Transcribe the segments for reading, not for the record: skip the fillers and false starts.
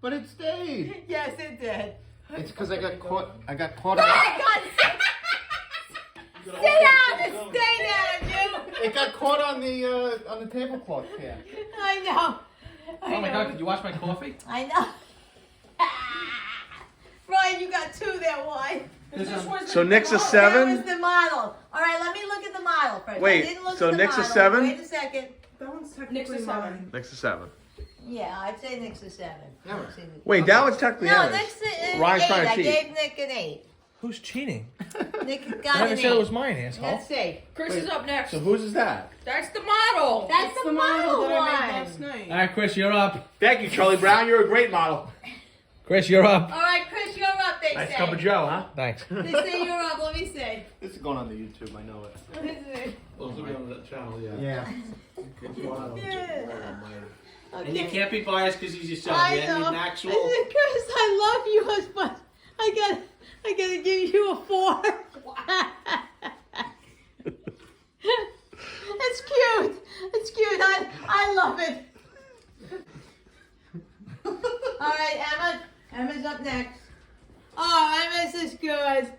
But it stayed. Yes, it did. It's because I got caught. I got caught. Oh my God! Sit down and stay down, you. It got caught on the tablecloth here. I know. Oh my God, could you wash my coffee? I know. Brian, you got two there. Why? So Nick's a That was 7. the model. All right, let me look at the model first. Wait, I didn't look so at the Nick's a model. 7? Wait a second. That one's Nick's technically a 7. mine. Nick's a 7. Yeah, I'd say Nick's a 7. No. Wait, that was technically No, ours. Nick's an Ryan's 8. trying to I cheat. gave Nick an 8. Who's cheating? Nick I got never an said it was 8. mine, asshole. Let's see. Chris is up next. So whose is that? That's the model. That's It's the model that I made one. last night. All right, Chris, you're up. Thank you, Charlie Brown. You're a great model. Chris, you're up. All right, Chris, you're up, they Nice say. cup of Joe, huh? Thanks. They say you're up. Let me see. This is going on the YouTube. I know it. Let me see. Those will be on the channel, yeah. Yeah. And you can't be biased because he's yourself. I You ain't know. an actual. I said, Chris, I love you, but I gotta give you a 4. It's cute. It's cute. I love it. All right, Emma. Emma's up next. Oh, Emma's is good.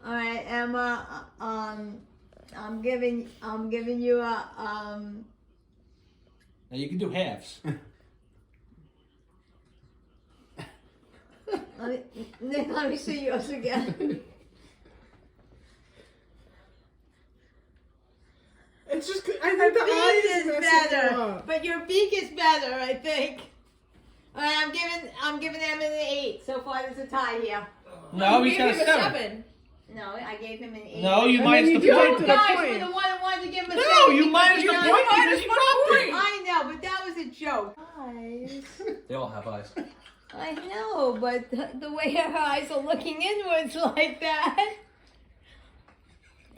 All right, Emma. I'm giving you a Now you can do halves. Nick, let me see yours again. It's just, I Her think the beak eyes is messing you better, up. but your beak is better, I think. All right, I'm giving Emma an 8. So far, there's a tie here. No, You he's gave got a him 7. No, I gave him an 8. No, you And minus then the you give point. it to You the guys point. were the one who wanted to give him a 7. No, you minus the because point you because you dropped it. I know, but that was a joke. Eyes. They all have eyes. I know, but the way her eyes are looking inwards like that.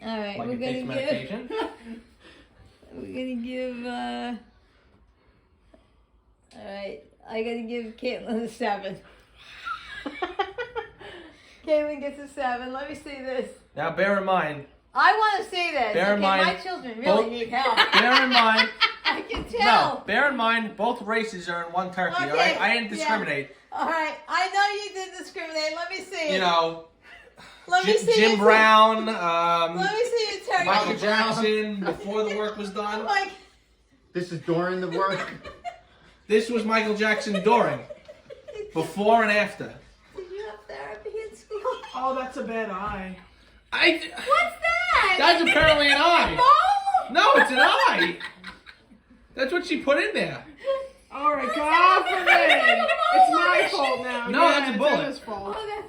All right, Like we're it takes gonna medication. give. All right, I gotta give Caitlin a 7. Caitlin gets a 7. Let me see this. Now bear in mind, I want to see this. Bear in okay, mind, my children really both- need help. bear in mind, I can no, tell. bear in mind, both races are in one turkey. Okay, All right, I didn't yeah. discriminate. All right, I know you did discriminate. Let me see it. You know, Let me see Jim it. Brown, Let me see it, Terry. Michael Jackson. Before the work was done, Like, This is during the work. this was Michael Jackson during, before and after. did you have therapy in school? Oh, that's a bad eye. I. What's that? That's apparently an eye. Mole? No, it's an eye. That's what she put in there. All right, God forbid. It's my fault now. No, Yeah, that's a it's bullet. Emma's fault. Oh,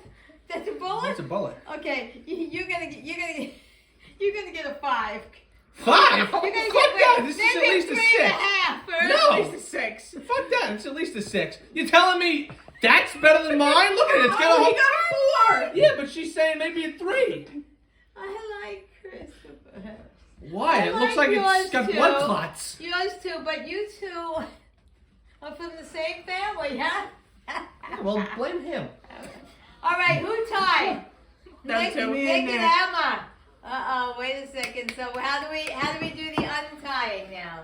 that's a bullet. That's a bullet. Okay, you're gonna get a 5. 5? You're Fuck gonna get that. This is at maybe least a 3 6. and a half. First. No. At least a 6. Fuck that. It's at least a 6. You're telling me that's better than mine? Look at it. It's got a Oh, whole. he got a 4. Yeah, but she's saying maybe a 3. I like Christopher. Why? I It looks like like it's yours got too. blood clots. Yours too, but you two are from the same family, huh? Well, blame him. All right, who tied? Them Nick, two. Me Nick and and Nick. Emma. Wait a second. So how do we do the untying now?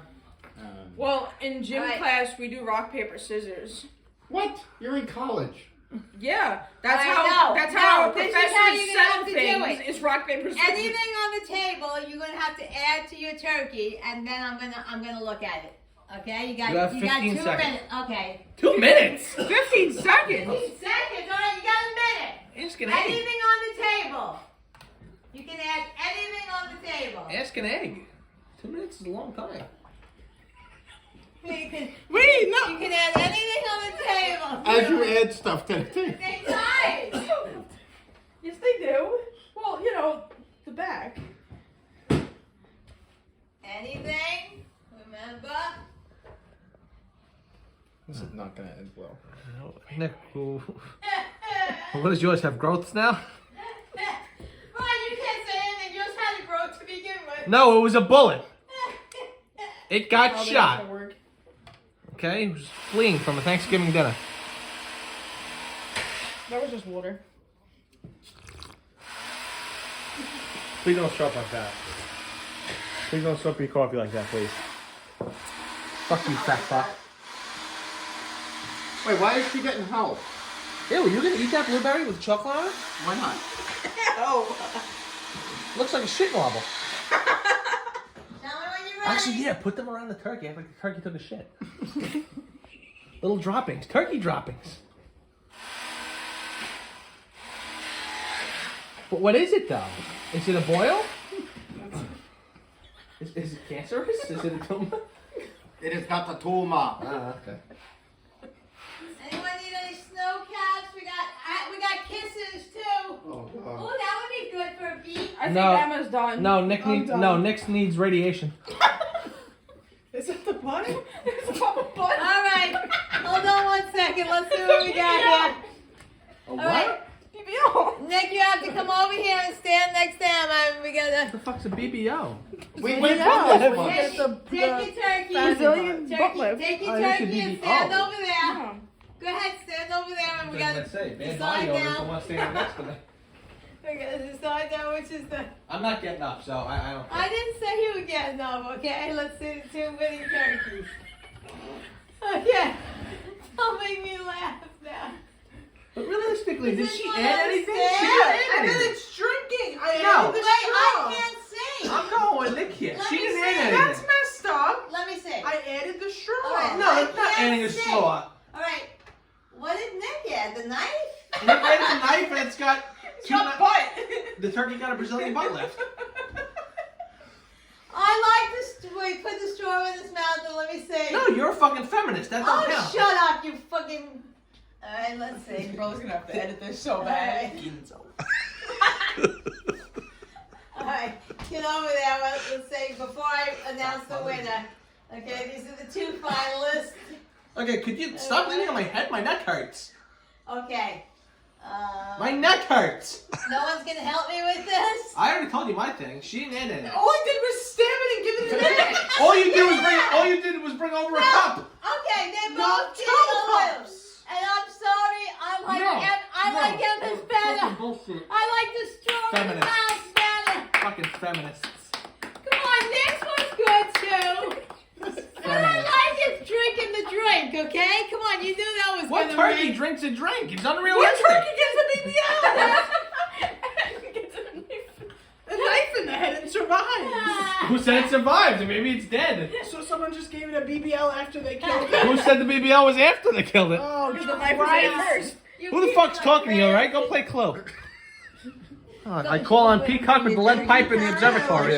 Well, in gym Alright. class, we do rock, paper, scissors. What? You're in college. Yeah, that's I how know. that's No, how our this is how professors you're gonna have settle to do things. it. Is rock, paper, scissors. Anything on the table, you're gonna have to add to your turkey, and then I'm gonna look at it. Okay, you got You have 2 15 seconds. minutes. Okay. 2 minutes. 15 seconds. 15 seconds. All right, you got a minute. Ask an egg. Anything on the table. You can add anything on the table. Ask an egg. 2 minutes is a long time. You can, Wait, no. you can add anything on the table. As you add stuff to the thing. They tied. Yes, they do. Well, you know, the back. Anything? Remember? This is not gonna end well. Nick, what does yours have? Growths now? Brian, you can't say anything. Yours had a growth to begin with. No, it was a bullet. It got Oh, they shot. don't work. Okay, he was fleeing from a Thanksgiving dinner. That was just water. Please don't stop like that. Please don't stop your coffee like that, please. Fuck you, fat fuck. Wait, why is she getting help? Ew, you gonna eat that blueberry with chocolate on it? Why not? Looks like a shit marble. Tell me when you're ready. Actually, yeah, put them around the turkey. Act like the turkey took a shit. Little droppings, turkey droppings. But what is it though? Is it a boil? Is it cancerous? Is it a tumor? It is not a tumor. Ah, okay. Anyone need any snow caps? We got kisses too. Oh, Oh, God. that would be good for a beat. I think No. Emma's done. No, Nick I'm needs done. Nick needs radiation. Is that the bunny? It's Papa All Butt. right, hold on 1 second. Let's see what we got here. A All what? right, BBL. Nick, you have to come over here and stand next to Emma. We What gotta the fuck's a BBO? We Wait, put no. this one. take your turkey. Brazilian butt Turkey, lift. take your Oh, this should turkey be and the- stand oh. over there. Go ahead, stand over there, and we gotta Bad decide body odor now. from one standing next to me. We gotta decide now which is the. I'm not getting up, so I don't. I didn't say you were getting up, okay? Let's see the two mini turkeys. Okay. Don't make me laugh now. But realistically, Is did this she one add on anything? the She stand? didn't add And then anything. it's drinking. I No. added the Wait, I straw. can't see. I'm going with Nick here. Let She me didn't see. add That's anything. messed up. Let me see. I added the straw. All right. No, it's not I adding a can't see. straw. All right. What did Nick add? The knife? Nick added the knife and it's got It's two. got butt. The turkey got a Brazilian butt lift. I like this. Wait, put the straw in his mouth and let me see. No, you're a fucking feminist. That don't Oh, count. shut up, you fucking. All right, let's see. Bro's gonna have to edit this so All bad. right. All right, get over there. Let's say before I announce the winner. Okay, these are the two finalists. Okay, could you stop leaning on my head? My neck hurts. Okay. My neck hurts. No one's gonna help me with this. I already told you my thing. She didn't add anything. All I did was stab it and give it to Nick. All you did was bring over a cup. Okay, they No, both did two it all. cups. And I'm sorry. I like Emma's better. Bullshit. I like the straw in the Feminist. mouth better. Fucking feminists. Come on, Nick's was good too. What I like is drinking the drink, okay? Come on, you knew that was What gonna turkey win. drinks a drink? It's What unrealistic. turkey gets a BBL? Gets a knife. A knife in the head and survives. Ah. Who said it survived? Maybe it's dead. So someone just gave it a BBL after they killed it. Who said the BBL was after they killed it? Oh, The knife was in Christ. first. You Who the keep fuck's like talking to you, that. alright? Go play Clue. I call on Peacock with the lead pipe in the observatory.